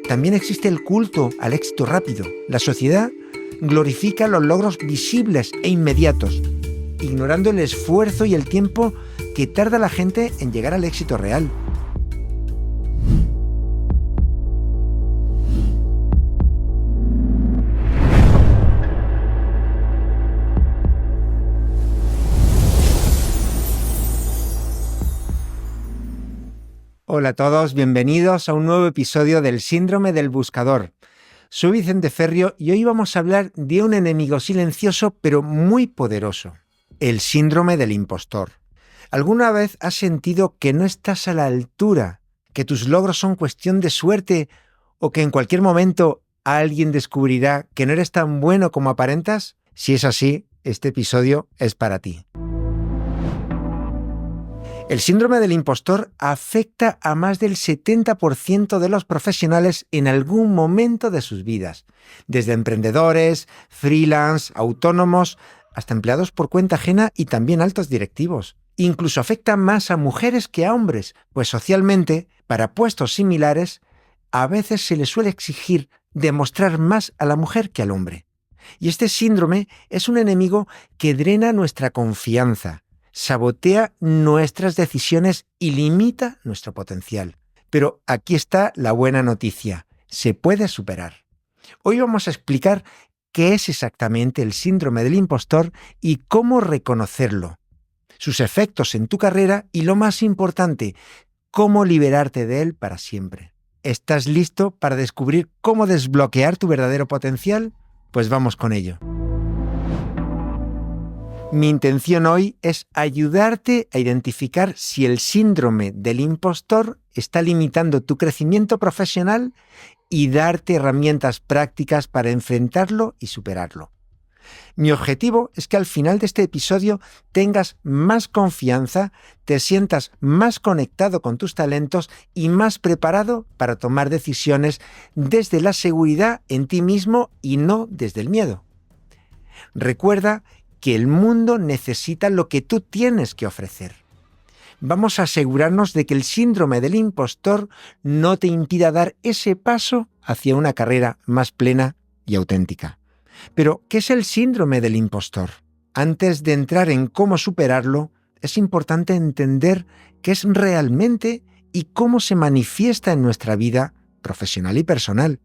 También existe el culto al éxito rápido. La sociedad glorifica los logros visibles e inmediatos, ignorando el esfuerzo y el tiempo que tarda la gente en llegar al éxito real. Hola a todos, bienvenidos a un nuevo episodio del Síndrome del Buscador. Soy Vicente Ferrio y hoy vamos a hablar de un enemigo silencioso pero muy poderoso, el síndrome del impostor. ¿Alguna vez has sentido que no estás a la altura, que tus logros son cuestión de suerte o que en cualquier momento alguien descubrirá que no eres tan bueno como aparentas? Si es así, este episodio es para ti. El síndrome del impostor afecta a más del 70% de los profesionales en algún momento de sus vidas, desde emprendedores, freelance, autónomos, hasta empleados por cuenta ajena y también altos directivos. Incluso afecta más a mujeres que a hombres, pues socialmente, para puestos similares, a veces se le suele exigir demostrar más a la mujer que al hombre. Y este síndrome es un enemigo que drena nuestra confianza, sabotea nuestras decisiones y limita nuestro potencial. Pero aquí está la buena noticia: se puede superar. Hoy vamos a explicar qué es exactamente el síndrome del impostor y cómo reconocerlo, sus efectos en tu carrera y, lo más importante, cómo liberarte de él para siempre. ¿Estás listo para descubrir cómo desbloquear tu verdadero potencial? Pues vamos con ello. Mi intención hoy es ayudarte a identificar si el síndrome del impostor está limitando tu crecimiento profesional y darte herramientas prácticas para enfrentarlo y superarlo. Mi objetivo es que al final de este episodio tengas más confianza, te sientas más conectado con tus talentos y más preparado para tomar decisiones desde la seguridad en ti mismo y no desde el miedo. Recuerda que el mundo necesita lo que tú tienes que ofrecer. Vamos a asegurarnos de que el síndrome del impostor no te impida dar ese paso hacia una carrera más plena y auténtica. Pero, ¿qué es el síndrome del impostor? Antes de entrar en cómo superarlo, es importante entender qué es realmente y cómo se manifiesta en nuestra vida profesional y personal.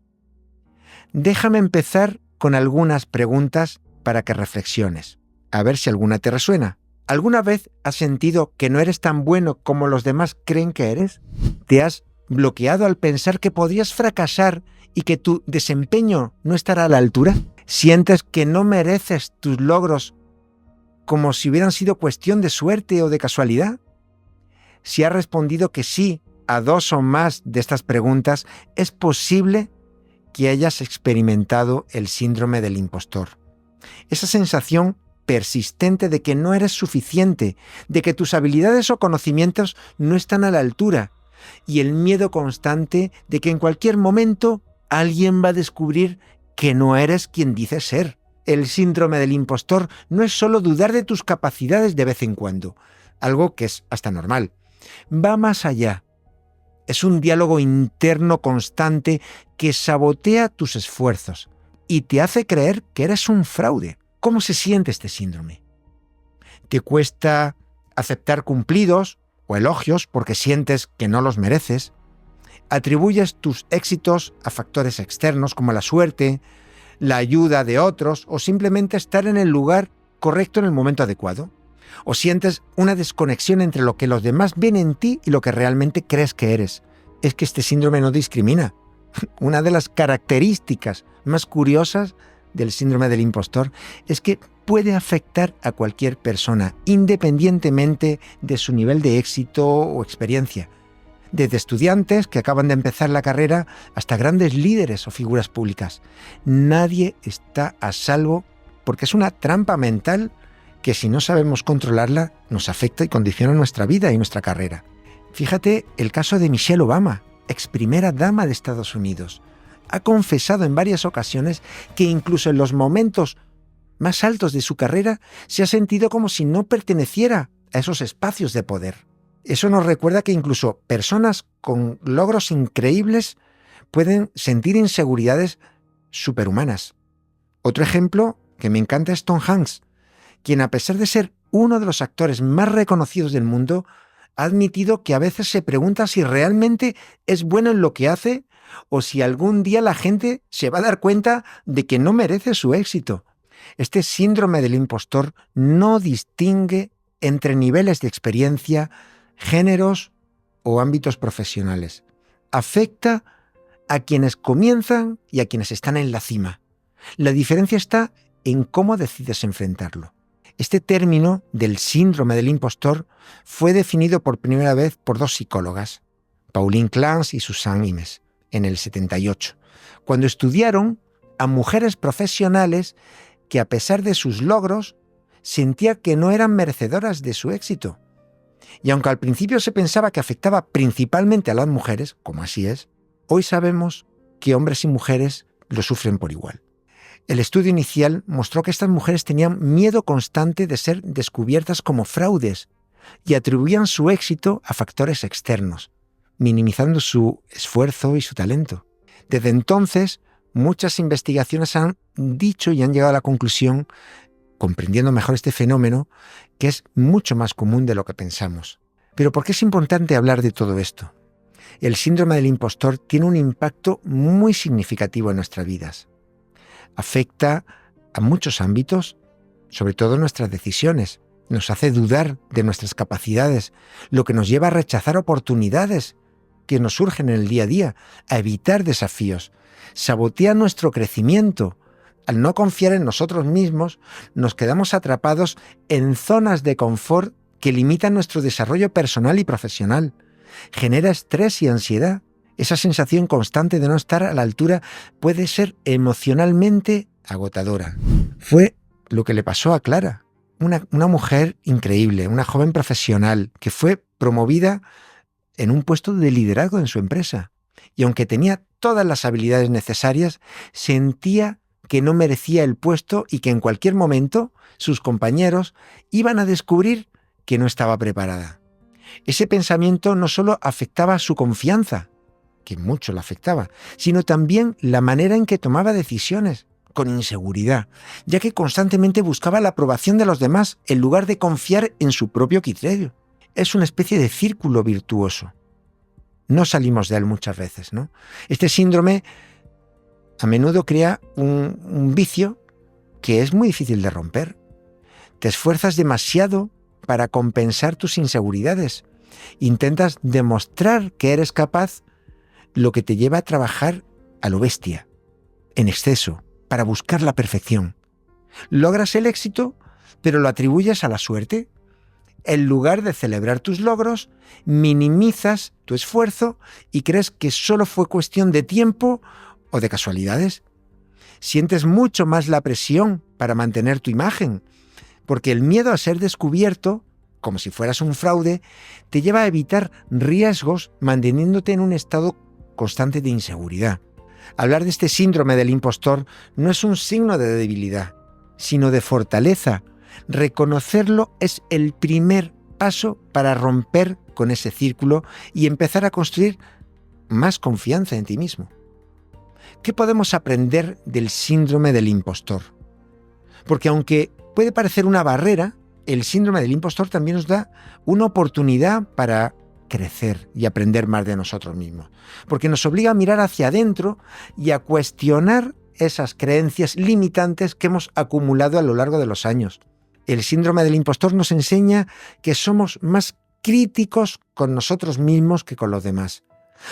Déjame empezar con algunas preguntas para que reflexiones. A ver si alguna te resuena. ¿Alguna vez has sentido que no eres tan bueno como los demás creen que eres? ¿Te has bloqueado al pensar que podrías fracasar y que tu desempeño no estará a la altura? ¿Sientes que no mereces tus logros como si hubieran sido cuestión de suerte o de casualidad? Si has respondido que sí a dos o más de estas preguntas, es posible que hayas experimentado el síndrome del impostor. Esa sensación persistente de que no eres suficiente, de que tus habilidades o conocimientos no están a la altura, y el miedo constante de que en cualquier momento alguien va a descubrir que no eres quien dices ser. El síndrome del impostor no es solo dudar de tus capacidades de vez en cuando, algo que es hasta normal. Va más allá. Es un diálogo interno constante que sabotea tus esfuerzos y te hace creer que eres un fraude. ¿Cómo se siente este síndrome? ¿Te cuesta aceptar cumplidos o elogios porque sientes que no los mereces? ¿Atribuyes tus éxitos a factores externos como la suerte, la ayuda de otros o simplemente estar en el lugar correcto en el momento adecuado? ¿O sientes una desconexión entre lo que los demás ven en ti y lo que realmente crees que eres? Es que este síndrome no discrimina. Una de las características más curiosas del síndrome del impostor es que puede afectar a cualquier persona, independientemente de su nivel de éxito o experiencia. Desde estudiantes que acaban de empezar la carrera hasta grandes líderes o figuras públicas. Nadie está a salvo porque es una trampa mental que, si no sabemos controlarla, nos afecta y condiciona nuestra vida y nuestra carrera. Fíjate el caso de Michelle Obama, ex primera dama de Estados Unidos. Ha confesado en varias ocasiones que incluso en los momentos más altos de su carrera se ha sentido como si no perteneciera a esos espacios de poder. Eso nos recuerda que incluso personas con logros increíbles pueden sentir inseguridades superhumanas. Otro ejemplo que me encanta es Tom Hanks, quien a pesar de ser uno de los actores más reconocidos del mundo, ha admitido que a veces se pregunta si realmente es bueno en lo que hace o si algún día la gente se va a dar cuenta de que no merece su éxito. Este síndrome del impostor no distingue entre niveles de experiencia, géneros o ámbitos profesionales. Afecta a quienes comienzan y a quienes están en la cima. La diferencia está en cómo decides enfrentarlo. Este término del síndrome del impostor fue definido por primera vez por dos psicólogas, Pauline Clance y Susan Imes, en el 78, cuando estudiaron a mujeres profesionales que a pesar de sus logros sentían que no eran merecedoras de su éxito. Y aunque al principio se pensaba que afectaba principalmente a las mujeres, como así es, hoy sabemos que hombres y mujeres lo sufren por igual. El estudio inicial mostró que estas mujeres tenían miedo constante de ser descubiertas como fraudes y atribuían su éxito a factores externos, minimizando su esfuerzo y su talento. Desde entonces, muchas investigaciones han dicho y han llegado a la conclusión, comprendiendo mejor este fenómeno, que es mucho más común de lo que pensamos. Pero ¿por qué es importante hablar de todo esto? El síndrome del impostor tiene un impacto muy significativo en nuestras vidas. Afecta a muchos ámbitos, sobre todo nuestras decisiones. Nos hace dudar de nuestras capacidades, lo que nos lleva a rechazar oportunidades que nos surgen en el día a día, a evitar desafíos. Sabotea nuestro crecimiento. Al no confiar en nosotros mismos, nos quedamos atrapados en zonas de confort que limitan nuestro desarrollo personal y profesional. Genera estrés y ansiedad. Esa sensación constante de no estar a la altura puede ser emocionalmente agotadora. Fue lo que le pasó a Clara, una mujer increíble, una joven profesional que fue promovida en un puesto de liderazgo en su empresa. Y aunque tenía todas las habilidades necesarias, sentía que no merecía el puesto y que en cualquier momento sus compañeros iban a descubrir que no estaba preparada. Ese pensamiento no solo afectaba su confianza, que mucho la afectaba, sino también la manera en que tomaba decisiones, con inseguridad, ya que constantemente buscaba la aprobación de los demás en lugar de confiar en su propio criterio. Es una especie de círculo virtuoso. No salimos de él muchas veces, ¿no? Este síndrome a menudo crea un vicio que es muy difícil de romper. Te esfuerzas demasiado para compensar tus inseguridades. Intentas demostrar que eres capaz, lo que te lleva a trabajar a lo bestia, en exceso, para buscar la perfección. Logras el éxito, pero lo atribuyes a la suerte. En lugar de celebrar tus logros, minimizas tu esfuerzo y crees que solo fue cuestión de tiempo o de casualidades. Sientes mucho más la presión para mantener tu imagen, porque el miedo a ser descubierto, como si fueras un fraude, te lleva a evitar riesgos manteniéndote en un estado constante de inseguridad. Hablar de este síndrome del impostor no es un signo de debilidad, sino de fortaleza. Reconocerlo es el primer paso para romper con ese círculo y empezar a construir más confianza en ti mismo. ¿Qué podemos aprender del síndrome del impostor? Porque aunque puede parecer una barrera, el síndrome del impostor también nos da una oportunidad para crecer y aprender más de nosotros mismos. Porque nos obliga a mirar hacia adentro y a cuestionar esas creencias limitantes que hemos acumulado a lo largo de los años. El síndrome del impostor nos enseña que somos más críticos con nosotros mismos que con los demás.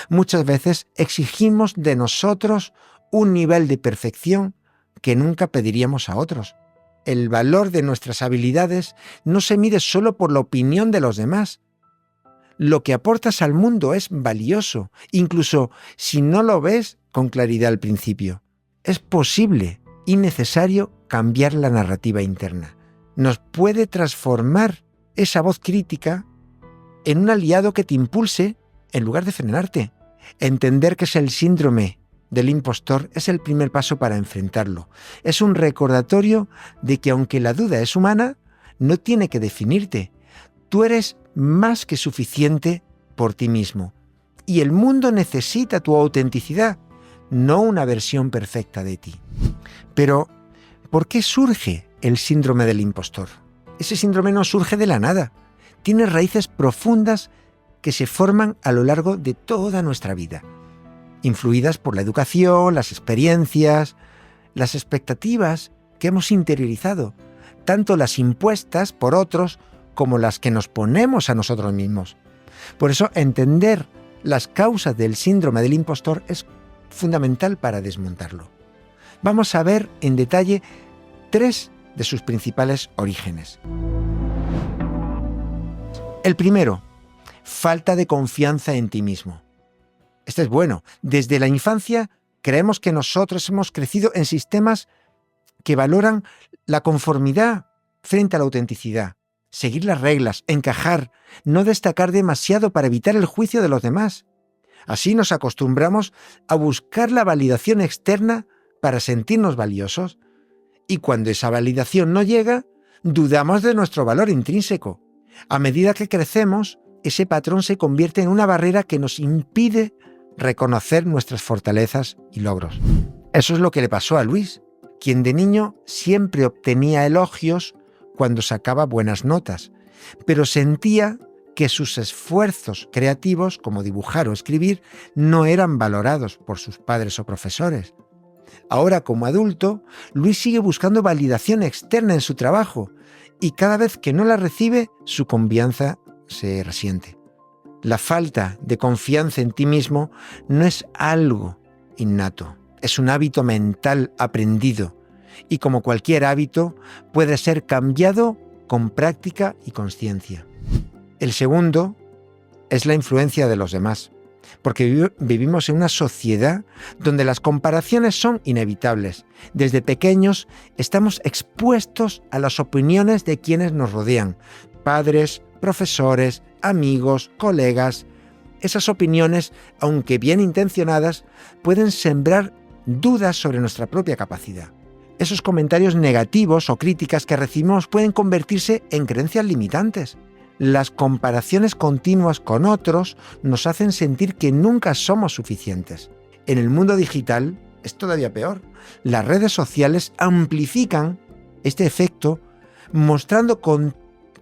Muchas veces exigimos de nosotros un nivel de perfección que nunca pediríamos a otros. El valor de nuestras habilidades no se mide solo por la opinión de los demás. Lo que aportas al mundo es valioso, incluso si no lo ves con claridad al principio. Es posible y necesario cambiar la narrativa interna. Nos puede transformar esa voz crítica en un aliado que te impulse en lugar de frenarte. Entender que es el síndrome del impostor es el primer paso para enfrentarlo. Es un recordatorio de que aunque la duda es humana, no tiene que definirte. Tú eres más que suficiente por ti mismo. Y el mundo necesita tu autenticidad, no una versión perfecta de ti. Pero, ¿por qué surge el síndrome del impostor? Ese síndrome no surge de la nada. Tiene raíces profundas que se forman a lo largo de toda nuestra vida, influidas por la educación, las experiencias, las expectativas que hemos interiorizado, tanto las impuestas por otros como las que nos ponemos a nosotros mismos. Por eso, entender las causas del síndrome del impostor es fundamental para desmontarlo. Vamos a ver en detalle 3 de sus principales orígenes. El primero, falta de confianza en ti mismo. Este es bueno. Desde la infancia creemos que nosotros hemos crecido en sistemas que valoran la conformidad frente a la autenticidad, seguir las reglas, encajar, no destacar demasiado para evitar el juicio de los demás. Así nos acostumbramos a buscar la validación externa para sentirnos valiosos. Y cuando esa validación no llega, dudamos de nuestro valor intrínseco. A medida que crecemos, ese patrón se convierte en una barrera que nos impide reconocer nuestras fortalezas y logros. Eso es lo que le pasó a Luis, quien de niño siempre obtenía elogios cuando sacaba buenas notas, pero sentía que sus esfuerzos creativos, como dibujar o escribir, no eran valorados por sus padres o profesores. Ahora, como adulto, Luis sigue buscando validación externa en su trabajo y cada vez que no la recibe, su confianza se resiente. La falta de confianza en ti mismo no es algo innato, es un hábito mental aprendido y como cualquier hábito puede ser cambiado con práctica y conciencia. El segundo es la influencia de los demás, porque vivimos en una sociedad donde las comparaciones son inevitables. Desde pequeños estamos expuestos a las opiniones de quienes nos rodean, padres, profesores, amigos, colegas. Esas opiniones, aunque bien intencionadas, pueden sembrar dudas sobre nuestra propia capacidad. Esos comentarios negativos o críticas que recibimos pueden convertirse en creencias limitantes. Las comparaciones continuas con otros nos hacen sentir que nunca somos suficientes. En el mundo digital es todavía peor. Las redes sociales amplifican este efecto mostrando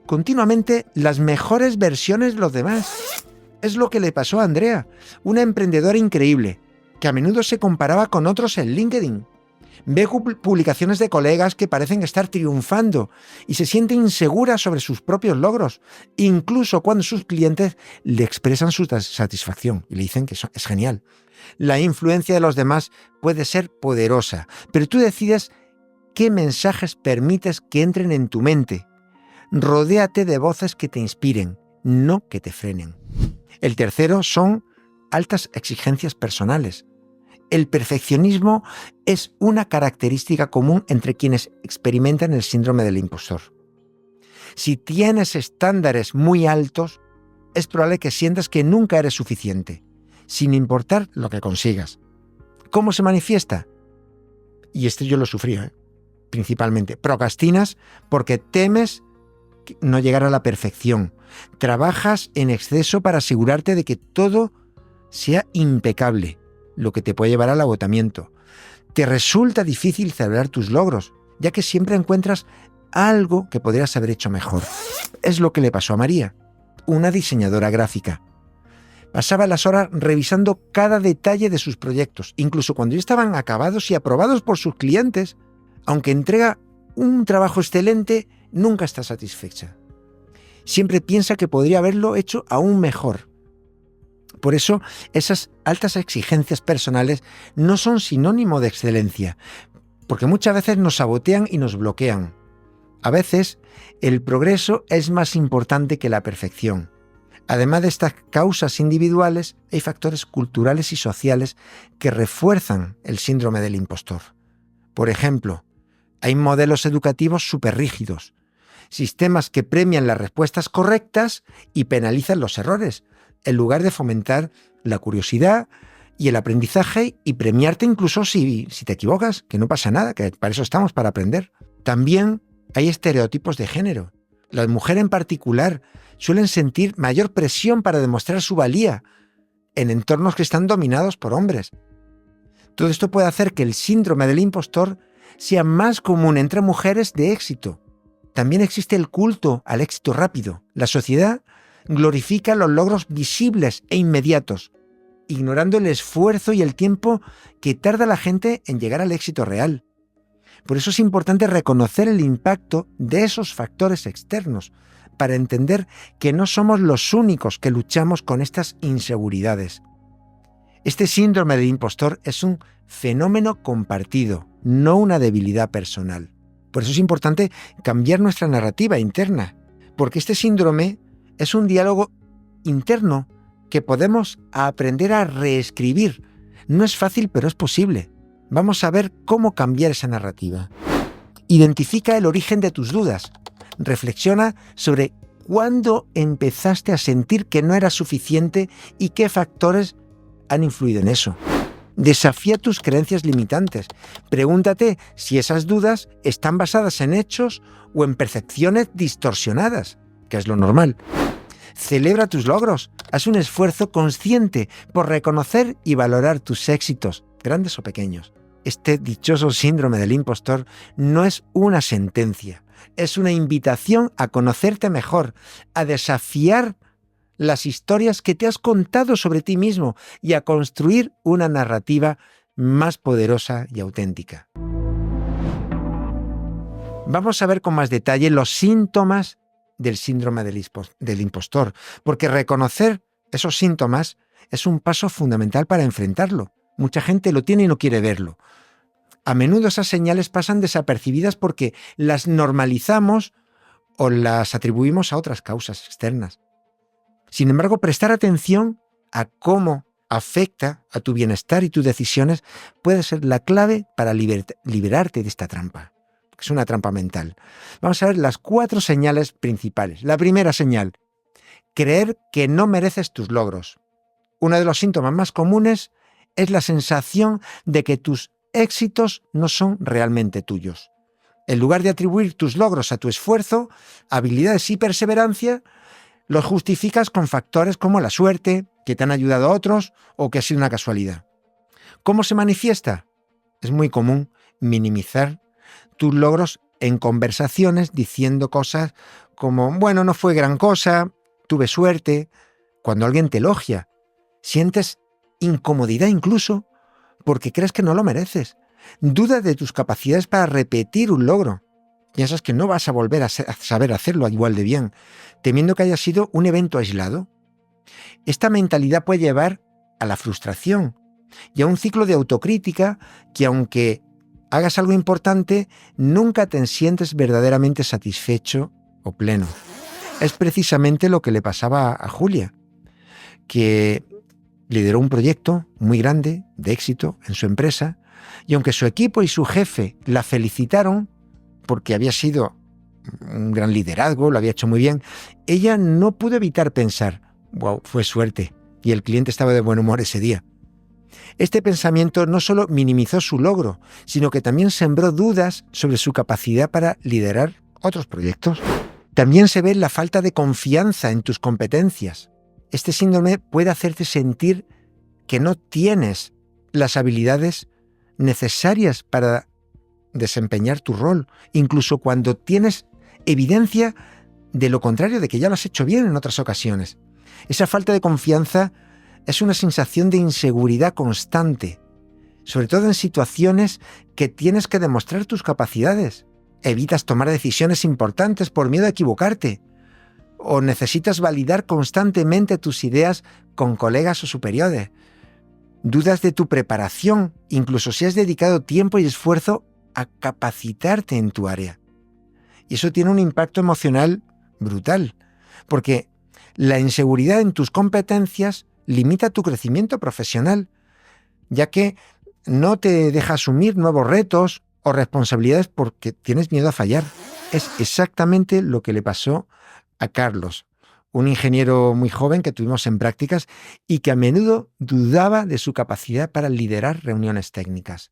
continuamente las mejores versiones de los demás. Es lo que le pasó a Andrea, una emprendedora increíble, que a menudo se comparaba con otros en LinkedIn. Ve publicaciones de colegas que parecen estar triunfando y se siente insegura sobre sus propios logros, incluso cuando sus clientes le expresan su satisfacción y le dicen que es genial. La influencia de los demás puede ser poderosa, pero tú decides qué mensajes permites que entren en tu mente. Rodéate de voces que te inspiren, no que te frenen. El tercero son altas exigencias personales. El perfeccionismo es una característica común entre quienes experimentan el síndrome del impostor. Si tienes estándares muy altos, es probable que sientas que nunca eres suficiente, sin importar lo que consigas. ¿Cómo se manifiesta? Y esto yo lo sufrí, principalmente. Procrastinas porque temes no llegar a la perfección. Trabajas en exceso para asegurarte de que todo sea impecable, lo que te puede llevar al agotamiento. Te resulta difícil celebrar tus logros, ya que siempre encuentras algo que podrías haber hecho mejor. Es lo que le pasó a María, una diseñadora gráfica. Pasaba las horas revisando cada detalle de sus proyectos, incluso cuando ya estaban acabados y aprobados por sus clientes. Aunque entrega un trabajo excelente, nunca está satisfecha. Siempre piensa que podría haberlo hecho aún mejor. Por eso, esas altas exigencias personales no son sinónimo de excelencia, porque muchas veces nos sabotean y nos bloquean. A veces, el progreso es más importante que la perfección. Además de estas causas individuales, hay factores culturales y sociales que refuerzan el síndrome del impostor. Por ejemplo, hay modelos educativos superrígidos, sistemas que premian las respuestas correctas y penalizan los errores, en lugar de fomentar la curiosidad y el aprendizaje y premiarte incluso si te equivocas, que no pasa nada, que para eso estamos, para aprender. También hay estereotipos de género. Las mujeres en particular suelen sentir mayor presión para demostrar su valía en entornos que están dominados por hombres. Todo esto puede hacer que el síndrome del impostor sea más común entre mujeres de éxito. También existe el culto al éxito rápido. La sociedad glorifica los logros visibles e inmediatos, ignorando el esfuerzo y el tiempo que tarda la gente en llegar al éxito real. Por eso es importante reconocer el impacto de esos factores externos, para entender que no somos los únicos que luchamos con estas inseguridades. Este síndrome del impostor es un fenómeno compartido, no una debilidad personal. Por eso es importante cambiar nuestra narrativa interna, porque este síndrome es un diálogo interno que podemos aprender a reescribir. No es fácil, pero es posible. Vamos a ver cómo cambiar esa narrativa. Identifica el origen de tus dudas. Reflexiona sobre cuándo empezaste a sentir que no era suficiente y qué factores han influido en eso. Desafía tus creencias limitantes. Pregúntate si esas dudas están basadas en hechos o en percepciones distorsionadas, que es lo normal. Celebra tus logros. Haz un esfuerzo consciente por reconocer y valorar tus éxitos, grandes o pequeños. Este dichoso síndrome del impostor no es una sentencia, es una invitación a conocerte mejor, a desafiar las historias que te has contado sobre ti mismo y a construir una narrativa más poderosa y auténtica. Vamos a ver con más detalle los síntomas del síndrome del impostor, porque reconocer esos síntomas es un paso fundamental para enfrentarlo. Mucha gente lo tiene y no quiere verlo. A menudo esas señales pasan desapercibidas porque las normalizamos o las atribuimos a otras causas externas. Sin embargo, prestar atención a cómo afecta a tu bienestar y tus decisiones puede ser la clave para liberarte de esta trampa. Es una trampa mental. Vamos a ver las 4 señales principales. La primera señal: creer que no mereces tus logros. Uno de los síntomas más comunes es la sensación de que tus éxitos no son realmente tuyos. En lugar de atribuir tus logros a tu esfuerzo, habilidades y perseverancia, los justificas con factores como la suerte, que te han ayudado a otros o que ha sido una casualidad. ¿Cómo se manifiesta? Es muy común minimizar tus logros en conversaciones diciendo cosas como, bueno, no fue gran cosa, tuve suerte. Cuando alguien te elogia, sientes incomodidad incluso porque crees que no lo mereces. Dudas de tus capacidades para repetir un logro. Piensas que no vas a volver a saber hacerlo igual de bien, temiendo que haya sido un evento aislado. Esta mentalidad puede llevar a la frustración y a un ciclo de autocrítica que, aunque hagas algo importante, nunca te sientes verdaderamente satisfecho o pleno. Es precisamente lo que le pasaba a Julia, que lideró un proyecto muy grande, de éxito, en su empresa, y aunque su equipo y su jefe la felicitaron porque había sido un gran liderazgo, lo había hecho muy bien, ella no pudo evitar pensar, wow, fue suerte, y el cliente estaba de buen humor ese día. Este pensamiento no solo minimizó su logro, sino que también sembró dudas sobre su capacidad para liderar otros proyectos. También se ve la falta de confianza en tus competencias. Este síndrome puede hacerte sentir que no tienes las habilidades necesarias para desempeñar tu rol, incluso cuando tienes evidencia de lo contrario, de que ya lo has hecho bien en otras ocasiones. Esa falta de confianza es una sensación de inseguridad constante, sobre todo en situaciones que tienes que demostrar tus capacidades. Evitas tomar decisiones importantes por miedo a equivocarte, o necesitas validar constantemente tus ideas con colegas o superiores. Dudas de tu preparación, incluso si has dedicado tiempo y esfuerzo a capacitarte en tu área. Y eso tiene un impacto emocional brutal, porque la inseguridad en tus competencias limita tu crecimiento profesional, ya que no te deja asumir nuevos retos o responsabilidades porque tienes miedo a fallar. Es exactamente lo que le pasó a Carlos, un ingeniero muy joven que tuvimos en prácticas y que a menudo dudaba de su capacidad para liderar reuniones técnicas.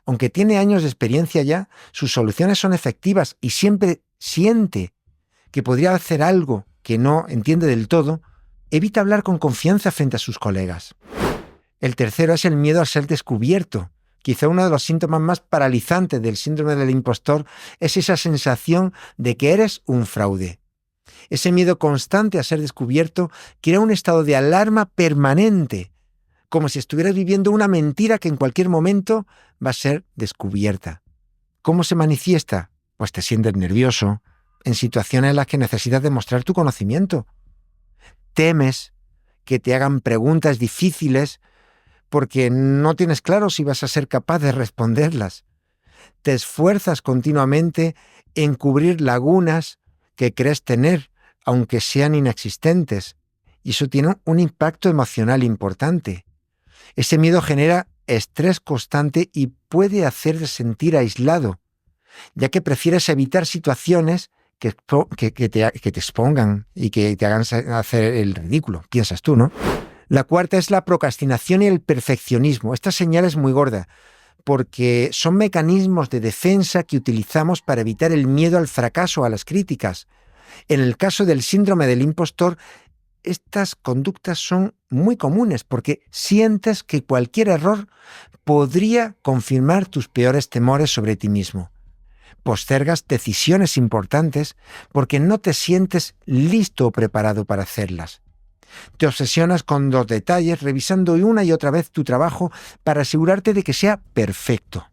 Aunque tiene años de experiencia ya, sus soluciones son efectivas y siempre siente que podría hacer algo que no entiende del todo, evita hablar con confianza frente a sus colegas. El tercero es el miedo a ser descubierto. Quizá uno de los síntomas más paralizantes del síndrome del impostor es esa sensación de que eres un fraude. Ese miedo constante a ser descubierto crea un estado de alarma permanente, como si estuvieras viviendo una mentira que en cualquier momento va a ser descubierta. ¿Cómo se manifiesta? Pues te sientes nervioso en situaciones en las que necesitas demostrar tu conocimiento. Temes que te hagan preguntas difíciles porque no tienes claro si vas a ser capaz de responderlas. Te esfuerzas continuamente en cubrir lagunas que crees tener, aunque sean inexistentes, y eso tiene un impacto emocional importante. Ese miedo genera estrés constante y puede hacerte sentir aislado, ya que prefieres evitar situaciones que te expongan y que te hagan hacer el ridículo, piensas tú, ¿no? La cuarta es la procrastinación y el perfeccionismo. Esta señal es muy gorda, porque son mecanismos de defensa que utilizamos para evitar el miedo al fracaso o a las críticas. En el caso del síndrome del impostor, estas conductas son muy comunes porque sientes que cualquier error podría confirmar tus peores temores sobre ti mismo. Postergas decisiones importantes porque no te sientes listo o preparado para hacerlas. Te obsesionas con los detalles, revisando una y otra vez tu trabajo para asegurarte de que sea perfecto.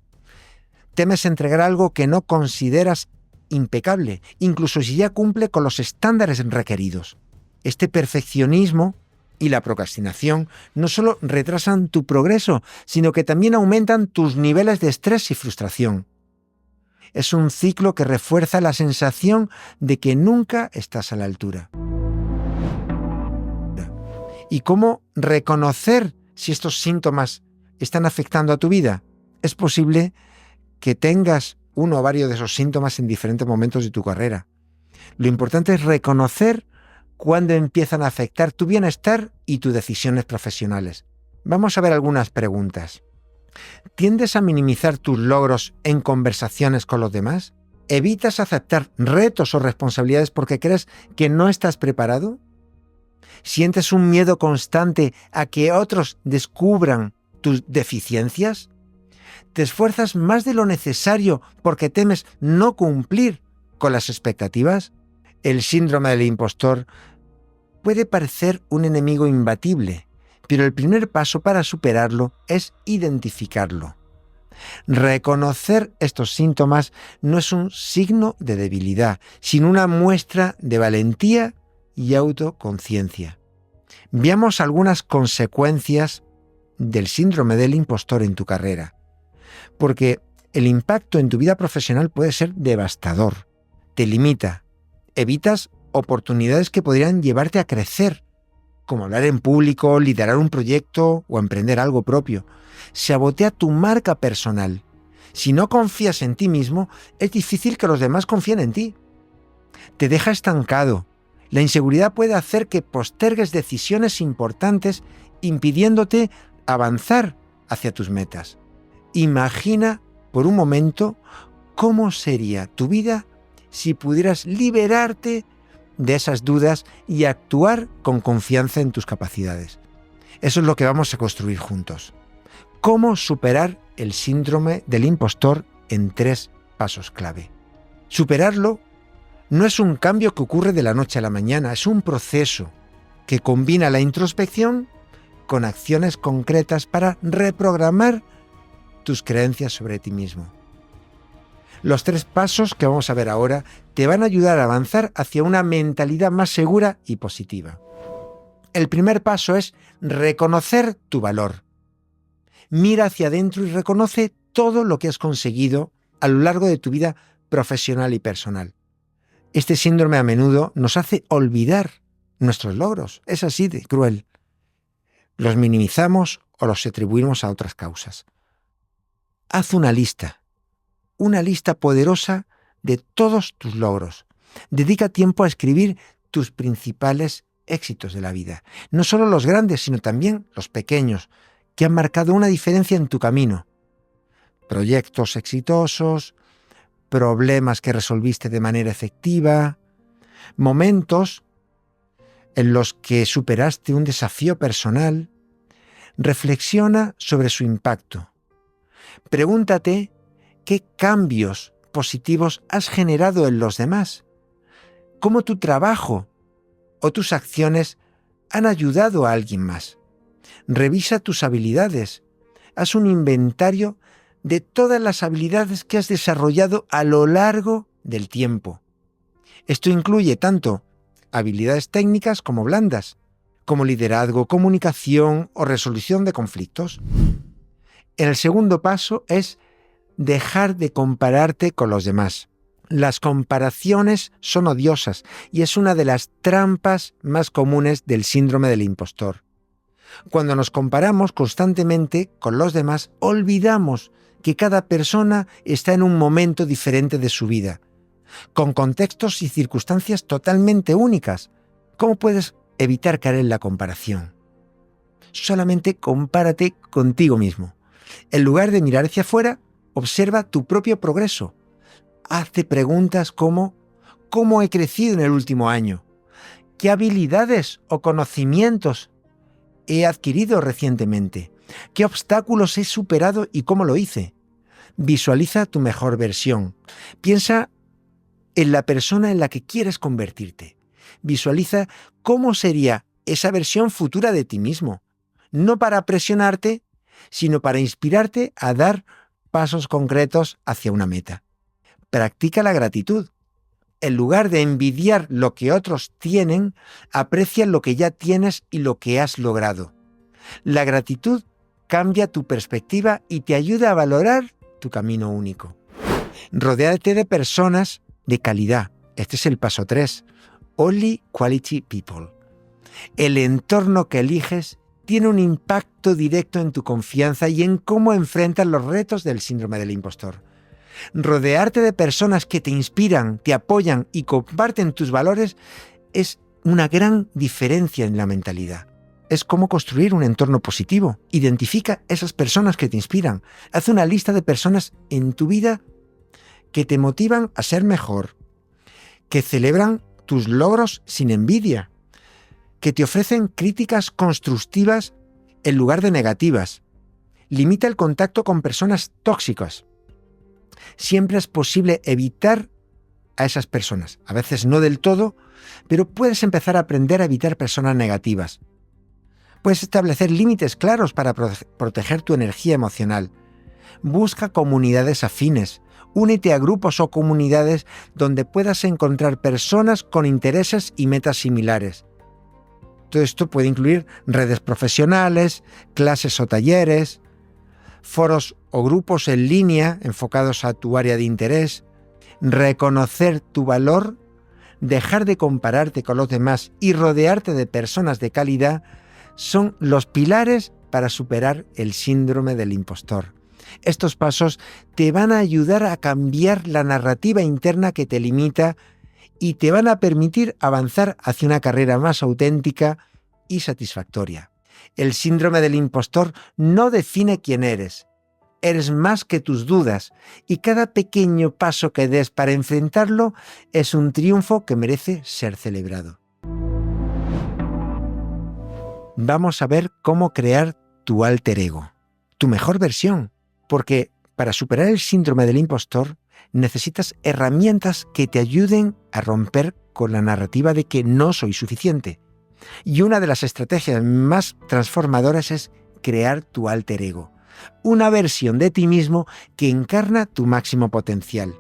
Temes entregar algo que no consideras impecable, incluso si ya cumple con los estándares requeridos. Este perfeccionismo y la procrastinación no solo retrasan tu progreso, sino que también aumentan tus niveles de estrés y frustración. Es un ciclo que refuerza la sensación de que nunca estás a la altura. ¿Y cómo reconocer si estos síntomas están afectando a tu vida? Es posible que tengas uno o varios de esos síntomas en diferentes momentos de tu carrera. Lo importante es reconocer cuándo empiezan a afectar tu bienestar y tus decisiones profesionales. Vamos a ver algunas preguntas. ¿Tiendes a minimizar tus logros en conversaciones con los demás? ¿Evitas aceptar retos o responsabilidades porque crees que no estás preparado? ¿Sientes un miedo constante a que otros descubran tus deficiencias? ¿Te esfuerzas más de lo necesario porque temes no cumplir con las expectativas? El síndrome del impostor puede parecer un enemigo imbatible, pero el primer paso para superarlo es identificarlo. Reconocer estos síntomas no es un signo de debilidad, sino una muestra de valentía y autoconciencia. Veamos algunas consecuencias del síndrome del impostor en tu carrera, porque el impacto en tu vida profesional puede ser devastador. Te limita, evitas oportunidades que podrían llevarte a crecer, como hablar en público, liderar un proyecto o emprender algo propio. Sabotea tu marca personal. Si no confías en ti mismo, es difícil que los demás confíen en ti. Te deja estancado. La inseguridad puede hacer que postergues decisiones importantes, impidiéndote avanzar hacia tus metas. Imagina por un momento cómo sería tu vida si pudieras liberarte de esas dudas y actuar con confianza en tus capacidades. Eso es lo que vamos a construir juntos. ¿Cómo superar el síndrome del impostor en 3 pasos clave? Superarlo no es un cambio que ocurre de la noche a la mañana, es un proceso que combina la introspección con acciones concretas para reprogramar tus creencias sobre ti mismo. Los 3 pasos que vamos a ver ahora te van a ayudar a avanzar hacia una mentalidad más segura y positiva. El primer paso es reconocer tu valor. Mira hacia adentro y reconoce todo lo que has conseguido a lo largo de tu vida profesional y personal. Este síndrome a menudo nos hace olvidar nuestros logros. Es así de cruel. Los minimizamos o los atribuimos a otras causas. Haz una lista poderosa de todos tus logros. Dedica tiempo a escribir tus principales éxitos de la vida. No solo los grandes, sino también los pequeños, que han marcado una diferencia en tu camino. Proyectos exitosos, problemas que resolviste de manera efectiva, momentos en los que superaste un desafío personal. Reflexiona sobre su impacto. Pregúntate qué cambios positivos has generado en los demás, cómo tu trabajo o tus acciones han ayudado a alguien más. Revisa tus habilidades, haz un inventario de todas las habilidades que has desarrollado a lo largo del tiempo. Esto incluye tanto habilidades técnicas como blandas, como liderazgo, comunicación o resolución de conflictos. El segundo paso es dejar de compararte con los demás. Las comparaciones son odiosas y es una de las trampas más comunes del síndrome del impostor. Cuando nos comparamos constantemente con los demás, olvidamos que cada persona está en un momento diferente de su vida, con contextos y circunstancias totalmente únicas. ¿Cómo puedes evitar caer en la comparación? Solamente compárate contigo mismo. En lugar de mirar hacia afuera, observa tu propio progreso. Hazte preguntas como ¿cómo he crecido en el último año? ¿Qué habilidades o conocimientos he adquirido recientemente? ¿Qué obstáculos he superado y cómo lo hice? Visualiza tu mejor versión. Piensa en la persona en la que quieres convertirte. Visualiza cómo sería esa versión futura de ti mismo. No para presionarte, sino para inspirarte a dar pasos concretos hacia una meta. Practica la gratitud. En lugar de envidiar lo que otros tienen, aprecia lo que ya tienes y lo que has logrado. La gratitud cambia tu perspectiva y te ayuda a valorar tu camino único. Rodéate de personas de calidad. Este es el paso 3. Only quality people. El entorno que eliges tiene un impacto directo en tu confianza y en cómo enfrentas los retos del síndrome del impostor. Rodearte de personas que te inspiran, te apoyan y comparten tus valores es una gran diferencia en la mentalidad. Es como construir un entorno positivo. Identifica esas personas que te inspiran. Haz una lista de personas en tu vida que te motivan a ser mejor, que celebran tus logros sin envidia, que te ofrecen críticas constructivas en lugar de negativas. Limita el contacto con personas tóxicas. Siempre es posible evitar a esas personas. A veces no del todo, pero puedes empezar a aprender a evitar personas negativas. Puedes establecer límites claros para proteger tu energía emocional. Busca comunidades afines. Únete a grupos o comunidades donde puedas encontrar personas con intereses y metas similares. Todo esto puede incluir redes profesionales, clases o talleres, foros o grupos en línea enfocados a tu área de interés. Reconocer tu valor, dejar de compararte con los demás y rodearte de personas de calidad son los pilares para superar el síndrome del impostor. Estos pasos te van a ayudar a cambiar la narrativa interna que te limita y te van a permitir avanzar hacia una carrera más auténtica y satisfactoria. El síndrome del impostor no define quién eres. Eres más que tus dudas y cada pequeño paso que des para enfrentarlo es un triunfo que merece ser celebrado. Vamos a ver cómo crear tu alter ego, tu mejor versión, porque para superar el síndrome del impostor necesitas herramientas que te ayuden a romper con la narrativa de que no soy suficiente. Y una de las estrategias más transformadoras es crear tu alter ego, una versión de ti mismo que encarna tu máximo potencial.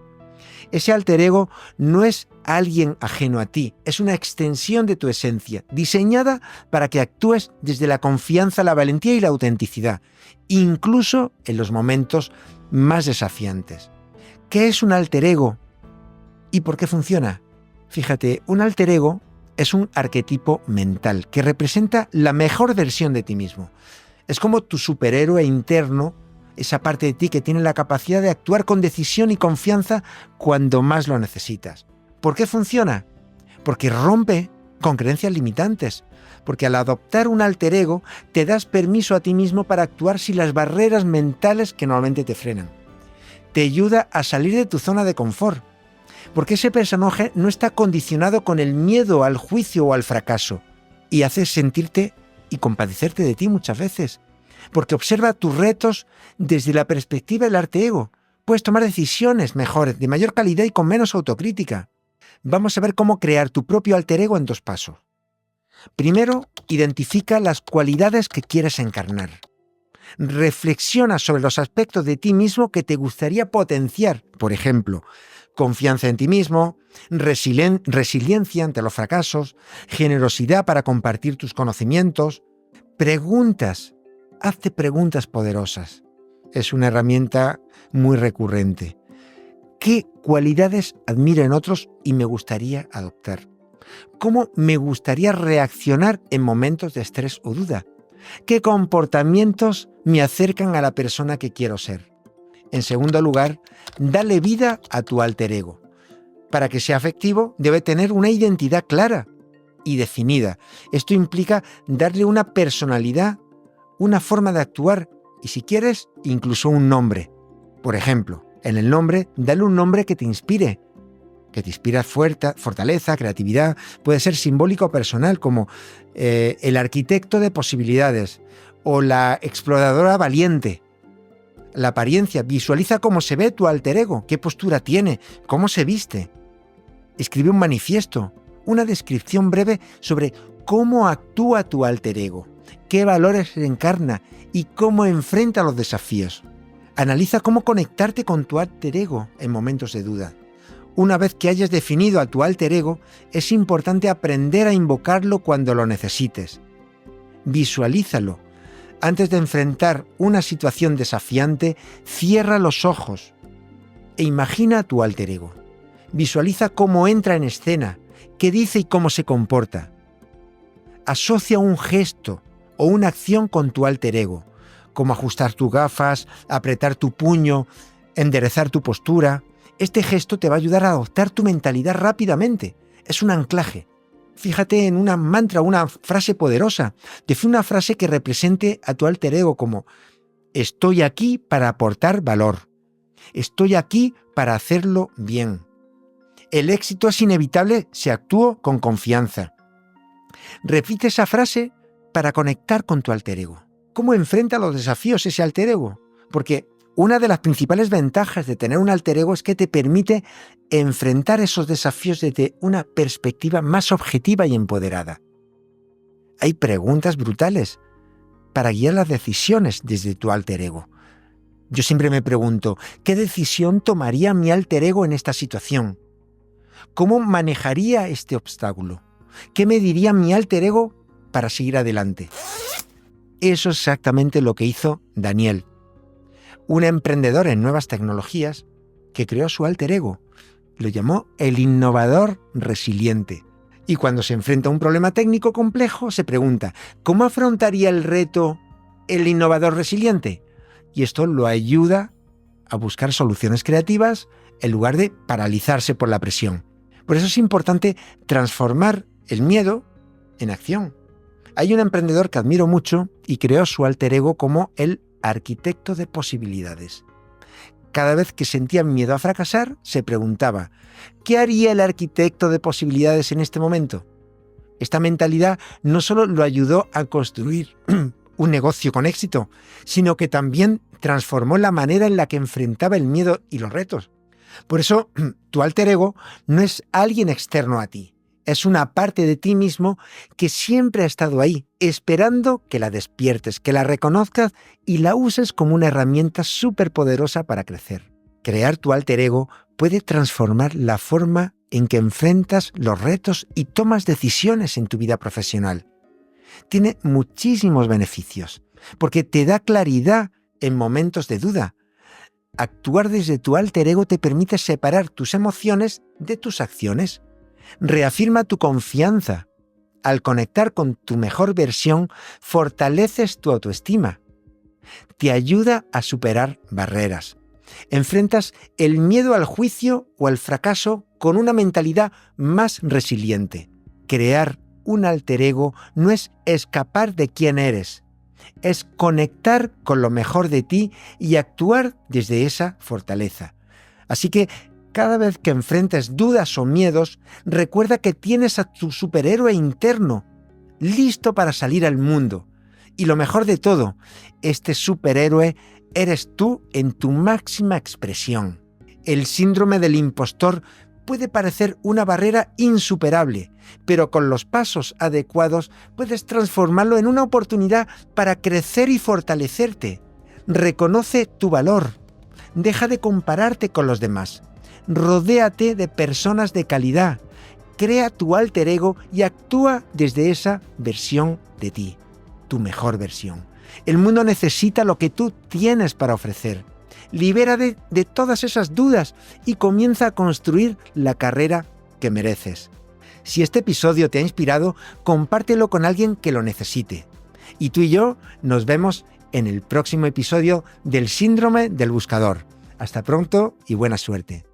Ese alter ego no es alguien ajeno a ti, es una extensión de tu esencia, diseñada para que actúes desde la confianza, la valentía y la autenticidad, incluso en los momentos más desafiantes. ¿Qué es un alter ego y por qué funciona? Fíjate, un alter ego es un arquetipo mental que representa la mejor versión de ti mismo. Es como tu superhéroe interno, esa parte de ti que tiene la capacidad de actuar con decisión y confianza cuando más lo necesitas. ¿Por qué funciona? Porque rompe con creencias limitantes. Porque al adoptar un alter ego, te das permiso a ti mismo para actuar sin las barreras mentales que normalmente te frenan. Te ayuda a salir de tu zona de confort. Porque ese personaje no está condicionado con el miedo al juicio o al fracaso. Y hace sentirte y compadecerte de ti muchas veces. porque observa tus retos desde la perspectiva del alter ego. Puedes tomar decisiones mejores, de mayor calidad y con menos autocrítica. Vamos a ver cómo crear tu propio alter ego en 2 pasos. Primero, identifica las cualidades que quieres encarnar. Reflexiona sobre los aspectos de ti mismo que te gustaría potenciar. Por ejemplo, confianza en ti mismo, resiliencia ante los fracasos, generosidad para compartir tus conocimientos. Preguntas. Hazte preguntas poderosas. Es una herramienta muy recurrente. ¿Qué cualidades admiro en otros y me gustaría adoptar? ¿Cómo me gustaría reaccionar en momentos de estrés o duda? ¿Qué comportamientos me acercan a la persona que quiero ser? En segundo lugar, dale vida a tu alter ego. Para que sea efectivo, debe tener una identidad clara y definida. Esto implica darle una personalidad, una forma de actuar y, si quieres, incluso un nombre. Por ejemplo, en el nombre, dale un nombre que te inspire fortaleza, creatividad. Puede ser simbólico o personal, como el arquitecto de posibilidades o la exploradora valiente. La apariencia. Visualiza cómo se ve tu alter ego, qué postura tiene, cómo se viste. Escribe un manifiesto, una descripción breve sobre cómo actúa tu alter ego, qué valores encarna y cómo enfrenta los desafíos. Analiza cómo conectarte con tu alter ego en momentos de duda. Una vez que hayas definido a tu alter ego, es importante aprender a invocarlo cuando lo necesites. Visualízalo. Antes de enfrentar una situación desafiante, cierra los ojos e imagina a tu alter ego. Visualiza cómo entra en escena, qué dice y cómo se comporta. Asocia un gesto o una acción con tu alter ego, como ajustar tus gafas, apretar tu puño, enderezar tu postura. Este gesto te va a ayudar a adoptar tu mentalidad rápidamente. Es un anclaje. Fíjate en una mantra, una frase poderosa. Define una frase que represente a tu alter ego como: estoy aquí para aportar valor. Estoy aquí para hacerlo bien. El éxito es inevitable si actúo con confianza. Repite esa frase para conectar con tu alter ego. ¿Cómo enfrenta los desafíos ese alter ego? Porque una de las principales ventajas de tener un alter ego es que te permite enfrentar esos desafíos desde una perspectiva más objetiva y empoderada. Hay preguntas brutales para guiar las decisiones desde tu alter ego. Yo siempre me pregunto, ¿qué decisión tomaría mi alter ego en esta situación? ¿Cómo manejaría este obstáculo? ¿Qué me diría mi alter ego para seguir adelante? Eso es exactamente lo que hizo Daniel, un emprendedor en nuevas tecnologías que creó su alter ego. Lo llamó el innovador resiliente. Y cuando se enfrenta a un problema técnico complejo, se pregunta, ¿cómo afrontaría el reto el innovador resiliente? Y esto lo ayuda a buscar soluciones creativas en lugar de paralizarse por la presión. Por eso es importante transformar el miedo en acción. Hay un emprendedor que admiro mucho y creó su alter ego como el arquitecto de posibilidades. Cada vez que sentía miedo a fracasar, se preguntaba, ¿qué haría el arquitecto de posibilidades en este momento? Esta mentalidad no solo lo ayudó a construir un negocio con éxito, sino que también transformó la manera en la que enfrentaba el miedo y los retos. Por eso, tu alter ego no es alguien externo a ti. Es una parte de ti mismo que siempre ha estado ahí, esperando que la despiertes, que la reconozcas y la uses como una herramienta superpoderosa para crecer. Crear tu alter ego puede transformar la forma en que enfrentas los retos y tomas decisiones en tu vida profesional. Tiene muchísimos beneficios, porque te da claridad en momentos de duda. Actuar desde tu alter ego te permite separar tus emociones de tus acciones. Reafirma tu confianza. Al conectar con tu mejor versión, fortaleces tu autoestima. Te ayuda a superar barreras. Enfrentas el miedo al juicio o al fracaso con una mentalidad más resiliente. Crear un alter ego no es escapar de quién eres, es conectar con lo mejor de ti y actuar desde esa fortaleza. Así que cada vez que enfrentes dudas o miedos, recuerda que tienes a tu superhéroe interno, listo para salir al mundo Y lo mejor de todo, este superhéroe eres tú en tu máxima expresión. El síndrome del impostor puede parecer una barrera insuperable, pero con los pasos adecuados puedes transformarlo en una oportunidad para crecer y fortalecerte. Reconoce tu valor. Deja de compararte con los demás. Rodéate de personas de calidad. Crea tu alter ego y actúa desde esa versión de ti, tu mejor versión. El mundo necesita lo que tú tienes para ofrecer. Libérate de todas esas dudas y comienza a construir la carrera que mereces. Si este episodio te ha inspirado, compártelo con alguien que lo necesite. Y tú y yo nos vemos en el próximo episodio del Síndrome del Buscador. Hasta pronto y buena suerte.